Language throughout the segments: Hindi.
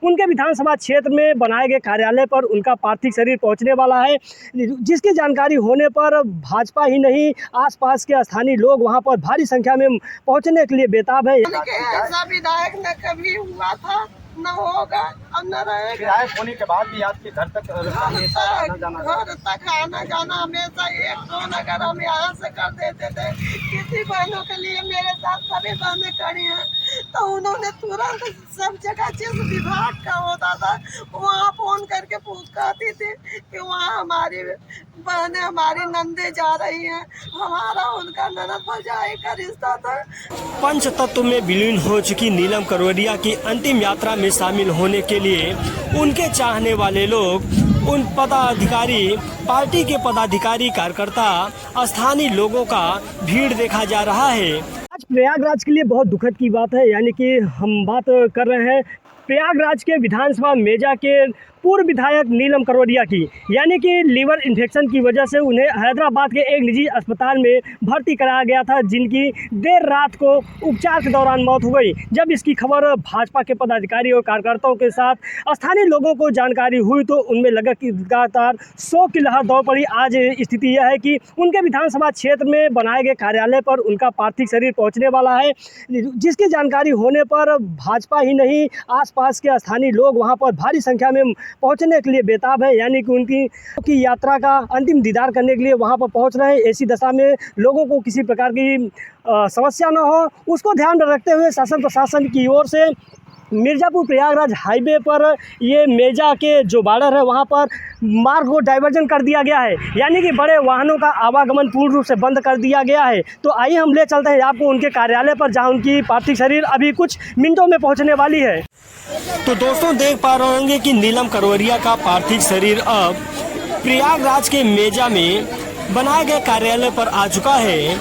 उनके विधानसभा क्षेत्र में बनाए गए कार्यालय पर उनका पार्थिव शरीर पहुंचने वाला है, जिसकी जानकारी होने पर भाजपा ही नहीं आसपास के स्थानीय लोग वहां पर भारी संख्या में पहुंचने के लिए बेताब है। ऐसा विधायक न कभी हुआ था, न होगा और न रहेगा। विधायक होने के बाद भी आपके घर तक हमेशा आना जाना हमेशा एक फोन अगर हम यहाँ से कर देते थे किसी बहनों के लिए, मेरे साथ सभी बहनें खड़ी हैं, तो उन्होंने तुरंत सब जगह जिस विभाग का होता था वहाँ फोन करके कहती थी कि वहाँ हमारी बहनें, हमारी नंदे जा रही हैं, हमारा उनका ननद भौजाई का रिश्ता था। पंचतत्व में विलीन हो चुकी नीलम करवरिया की अंतिम यात्रा में शामिल होने के लिए उनके चाहने वाले लोग, उन पदाधिकारी, पार्टी के पदाधिकारी, कार्यकर्ता, स्थानीय लोगों का भीड़ देखा जा रहा है। आज प्रयागराज के लिए बहुत दुखद की बात है, यानी कि हम बात कर रहे हैं प्रयागराज के विधानसभा मेजा के पूर्व विधायक नीलम करवरिया की, यानी कि लीवर इन्फेक्शन की वजह से उन्हें हैदराबाद के एक निजी अस्पताल में भर्ती कराया गया था, जिनकी देर रात को उपचार के दौरान मौत हो गई। जब इसकी खबर भाजपा के पदाधिकारी और कार्यकर्ताओं के साथ स्थानीय लोगों को जानकारी हुई तो उनमें लगातार शोक की लहर दौड़ पड़ी। आज स्थिति यह है कि उनके विधानसभा क्षेत्र में बनाए गए कार्यालय पर उनका पार्थिव शरीर पहुँचने वाला है, जिसकी जानकारी होने पर भाजपा ही नहीं आसपास के स्थानीय लोग वहाँ पर भारी संख्या में पहुंचने के लिए बेताब है, यानी कि उनकी यात्रा का अंतिम दीदार करने के लिए वहां पर पहुंच रहे हैं। ऐसी दशा में लोगों को किसी प्रकार की समस्या न हो, उसको ध्यान में रखते हुए शासन प्रशासन की ओर से मिर्ज़ापुर प्रयागराज हाईवे पर ये मेजा के जो बॉर्डर है वहाँ पर मार्ग को डाइवर्जन कर दिया गया है, यानी कि बड़े वाहनों का आवागमन पूर्ण रूप से बंद कर दिया गया है। तो आइए हम ले चलते हैं आपको उनके कार्यालय पर, जहाँ उनकी पार्थिव शरीर अभी कुछ मिनटों में पहुँचने वाली है। तो दोस्तों देख पा रहे होंगे कि नीलम करवरिया का पार्थिव शरीर अब प्रयागराज के मेजा में बनाए गए कार्यालय पर आ चुका है।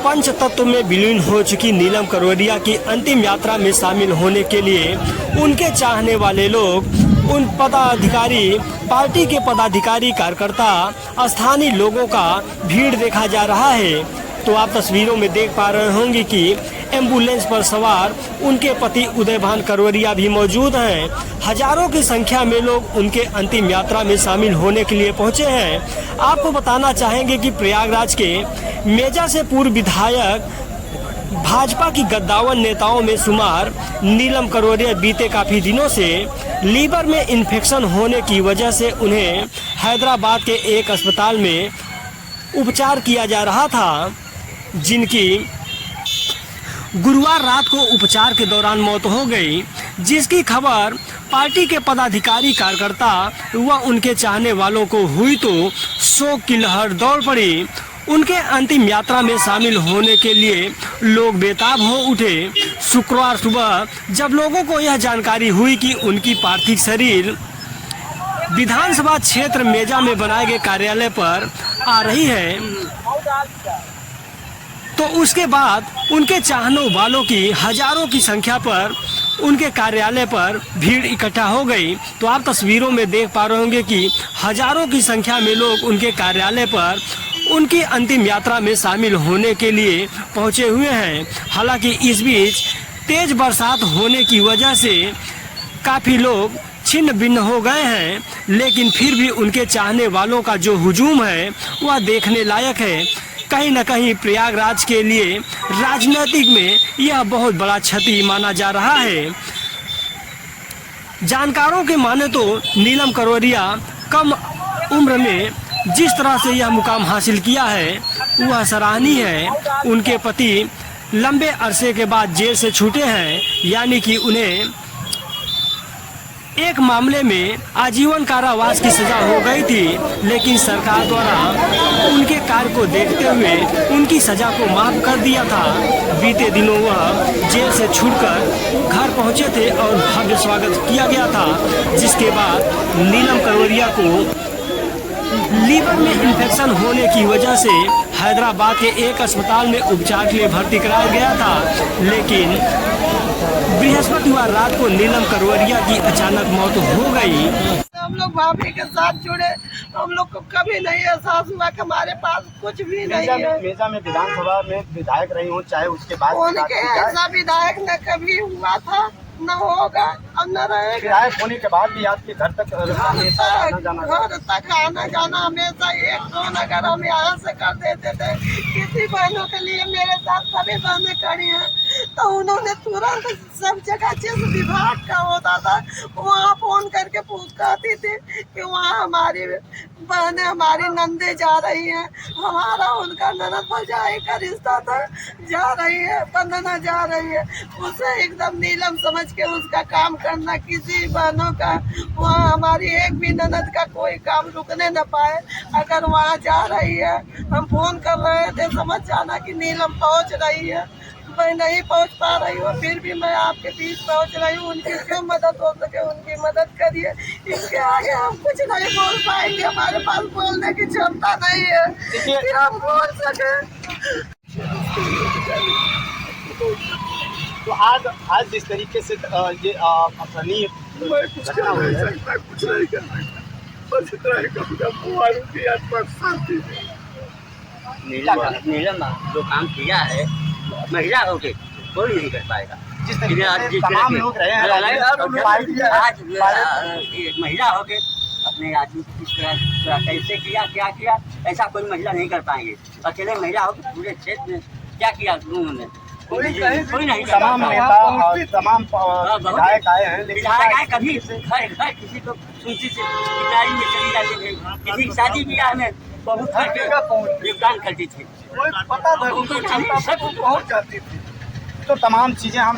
पंचतत्व में विलीन हो चुकी नीलम करवरिया की अंतिम यात्रा में शामिल होने के लिए उनके चाहने वाले लोग, उन पदाधिकारी, पार्टी के पदाधिकारी, कार्यकर्ता, स्थानीय लोगों का भीड़ देखा जा रहा है। तो आप तस्वीरों में देख पा रहे होंगे कि एम्बुलेंस पर सवार उनके पति उदयभान करवरिया भी मौजूद हैं। हजारों की संख्या में लोग उनके अंतिम यात्रा में शामिल होने के लिए पहुंचे हैं। आपको बताना चाहेंगे कि प्रयागराज के मेजा से पूर्व विधायक भाजपा की गद्दावर नेताओं में शुमार नीलम करवरिया बीते काफी दिनों से लीवर में इन्फेक्शन होने की वजह से उन्हें हैदराबाद के एक अस्पताल में उपचार किया जा रहा था, जिनकी गुरुवार रात को उपचार के दौरान मौत हो गई, जिसकी खबर पार्टी के पदाधिकारी, कार्यकर्ता व उनके चाहने वालों को हुई तो शोक की लहर दौड़ पड़ी। उनके अंतिम यात्रा में शामिल होने के लिए लोग बेताब हो उठे। शुक्रवार सुबह जब लोगों को यह जानकारी हुई कि उनकी पार्थिव शरीर विधानसभा क्षेत्र मेजा में बनाए गए कार्यालय पर आ रही है, तो उसके बाद उनके चाहने वालों की हजारों की संख्या पर उनके कार्यालय पर भीड़ इकट्ठा हो गई। तो आप तस्वीरों में देख पा रहे होंगे कि हजारों की संख्या में लोग उनके कार्यालय पर उनकी अंतिम यात्रा में शामिल होने के लिए पहुंचे हुए हैं। हालांकि इस बीच तेज बरसात होने की वजह से काफ़ी लोग छिन्न भिन्न हो गए हैं, लेकिन फिर भी उनके चाहने वालों का जो हुजूम है वह देखने लायक है। कहीं न कहीं प्रयागराज के लिए राजनीतिक में यह बहुत बड़ा क्षति माना जा रहा है। जानकारों के माने तो नीलम करवरिया कम उम्र में जिस तरह से यह मुकाम हासिल किया है वह सराहनीय है। उनके पति लंबे अरसे के बाद जेल से छूटे हैं, यानी कि उन्हें एक मामले में आजीवन कारावास की सजा हो गई थी, लेकिन सरकार द्वारा उनके कार्य को देखते हुए उनकी सजा को माफ कर दिया था। बीते दिनों वह जेल से छूटकर घर पहुंचे थे और भव्य स्वागत किया गया था, जिसके बाद नीलम करवरिया को लीवर में इन्फेक्शन होने की वजह से हैदराबाद के एक अस्पताल में उपचार के लिए भर्ती कराया गया था, लेकिन बृहस्पतिवार रात को नीलम करवरिया की अचानक मौत हो गई। हम लोग भाभी के साथ जुड़े, हम लोग को कभी नहीं एहसास हुआ कि हमारे पास कुछ भी नहीं है। मेजा में विधानसभा में विधायक रही हूँ, चाहे उसके बाद उनके ऐसा विधायक न कभी हुआ था, न होगा और न रहेगा। विधायक होने के बाद भी आपके घर तक हमेशा आना जाना घर तक आना जाना हमेशा एक फोन अगर हम यहाँ से कर देते थे किसी बहनों के लिए, मेरे साथ सभी बहनें खड़ी हैं, तो उन्होंने तुरंत सब जगह जिस विभाग का होता था वहाँ फोन करके कहती थी कि वहाँ हमारी बहनें, हमारी नंदे जा रही हैं, हमारा उनका ननद भौजाई का रिश्ता था, जा रही है, वंदना जा रही है। उसे एकदम नीलम समझ के उसका काम करना, किसी बहनों का वहाँ हमारी एक भी ननद का कोई काम रुकने न पाए। अगर वहाँ जा रही है, हम फोन कर रहे थे, समझ जाना कि नीलम पहुँच रही है। मैं नहीं पहुंच पा रही हूँ, फिर भी मैं आपके बीच पहुंच रही हूँ। उनकी जो मदद हो सके उनकी मदद करिए। इसके आगे हम कुछ नहीं बोल पाएंगे, हमारे पास बोलने की क्षमता नहीं है कि हम बोल सके। तो आज जिस तरीके से ये अप्रणीय घटना हुई है, कुछ नहीं करना, बस इतना ही कहूँगा भगवान की आत्मा शांति दे। नीलम जो काम किया है महिला होके कोई नहीं कर पाएगा। जिस तरीके से तमाम लोग रहे हैं आज महिला होके अपने आदमी को किस तरह कैसे किया, क्या किया, ऐसा कोई महिला नहीं कर पाएंगे। अकेले महिला होकर पूरे क्षेत्र में क्या किया उन्होंने, कोई नहीं। तमाम नेता, तमाम विधायक आए हैं, लेकिन विधायक आए कभी घर किसी को सुनती से पिटाई में चली जाती थी, किसी की शादी ब्याह में बहुत योगदान करती थी, पता था उनको, जनता तक पहुंच जाती थी। तो तमाम चीजें हम